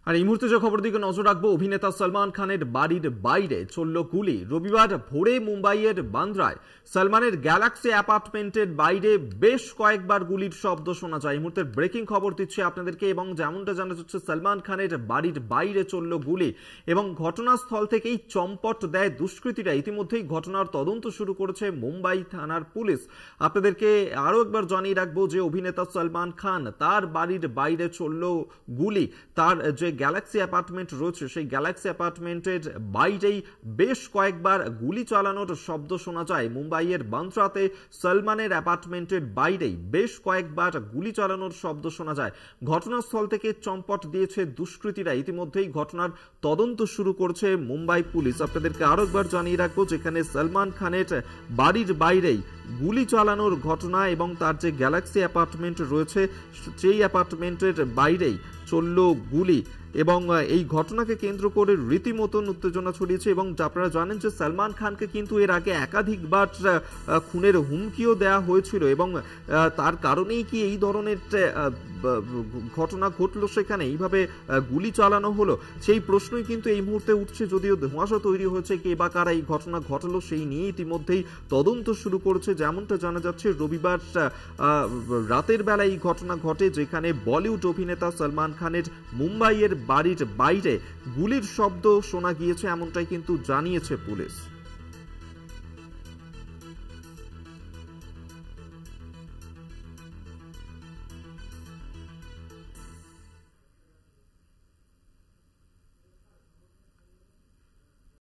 আর এই মুহূর্তে যে খবর দিকে নজর রাখবো, অভিনেতা সলমান খানের বাড়ির বাইরে চলল গুলি। রবিবার ভোরে মুম্বাইয়ের বান্দ্রায় সলমানের গ্যালাক্সি অ্যাপার্টমেন্টের বাইরে বেশ কয়েকবার গুলির শব্দ শোনা যায়। এই মুহূর্তে ব্রেকিং খবর দিচ্ছি আপনাদেরকে, এবং যেমনটা জানা যাচ্ছে সলমান খানের বাড়ির বাইরে চলল গুলি এবং ঘটনাস্থল থেকেই চম্পট দেয় দুষ্কৃতীরা। ইতিমধ্যেই ঘটনার তদন্ত শুরু করেছে মুম্বাই থানার পুলিশ। আপনাদেরকে আরো একবার জানিয়ে রাখবো যে অভিনেতা সলমান খান তার বাড়ির বাইরে চলল গুলি। তার যে গ্যালাক্সি অ্যাপার্টমেন্ট রয়েছে সেই গ্যালাক্সি অ্যাপার্টমেন্টের বাইরেই বেশ কয়েকবার গুলি চালানোর শব্দ শোনা যায়। মুম্বাইয়ের বান্দ্রাতে সলমানের অ্যাপার্টমেন্টের বাইরেই বেশ কয়েকবার গুলি চালানোর শব্দ শোনা যায়। ঘটনাস্থল থেকে চম্পট দিয়েছে দুষ্কৃতীরা। ইতিমধ্যেই ঘটনার তদন্ত শুরু করছে মুম্বাই পুলিশ। আপনাদেরকে আরো একবার জানিয়ে রাখবো, যেখানে সলমান খানের বাড়ির বাইরেই গুলি চালানোর ঘটনা এবং তার যে গ্যালাক্সি অ্যাপার্টমেন্ট রয়েছে সেই অ্যাপার্টমেন্টের বাইরেই চলল গুলি, এবং এই ঘটনাকে কেন্দ্র করে রীতিমতন উত্তেজনা ছড়িয়েছে। এবং আপনারা জানেন যে সলমান খানকে কিন্তু এর আগে একাধিকবার খুনের হুমকিও দেওয়া হয়েছিল, এবং তার কারণেই কি এই ধরনের ঘটনা ঘটলো, সেখানে এইভাবে গুলি চালানো হলো, সেই প্রশ্নই কিন্তু এই মুহূর্তে উঠছে। যদিও ধোঁয়াশা তৈরি হয়েছে কে বা কারা এই ঘটনা ঘটালো সেই নিয়ে ইতিমধ্যেই তদন্ত শুরু করেছে। যেমনটা জানা যাচ্ছে রবিবার রাতের বেলা এই ঘটনা ঘটে, যেখানে বলিউড অভিনেতা সলমান খানের মুম্বাইয়ের বাড়ির বাইরে গুলির শব্দ শোনা গিয়েছে, এমনটাই কিন্তু জানিয়েছে পুলিশ।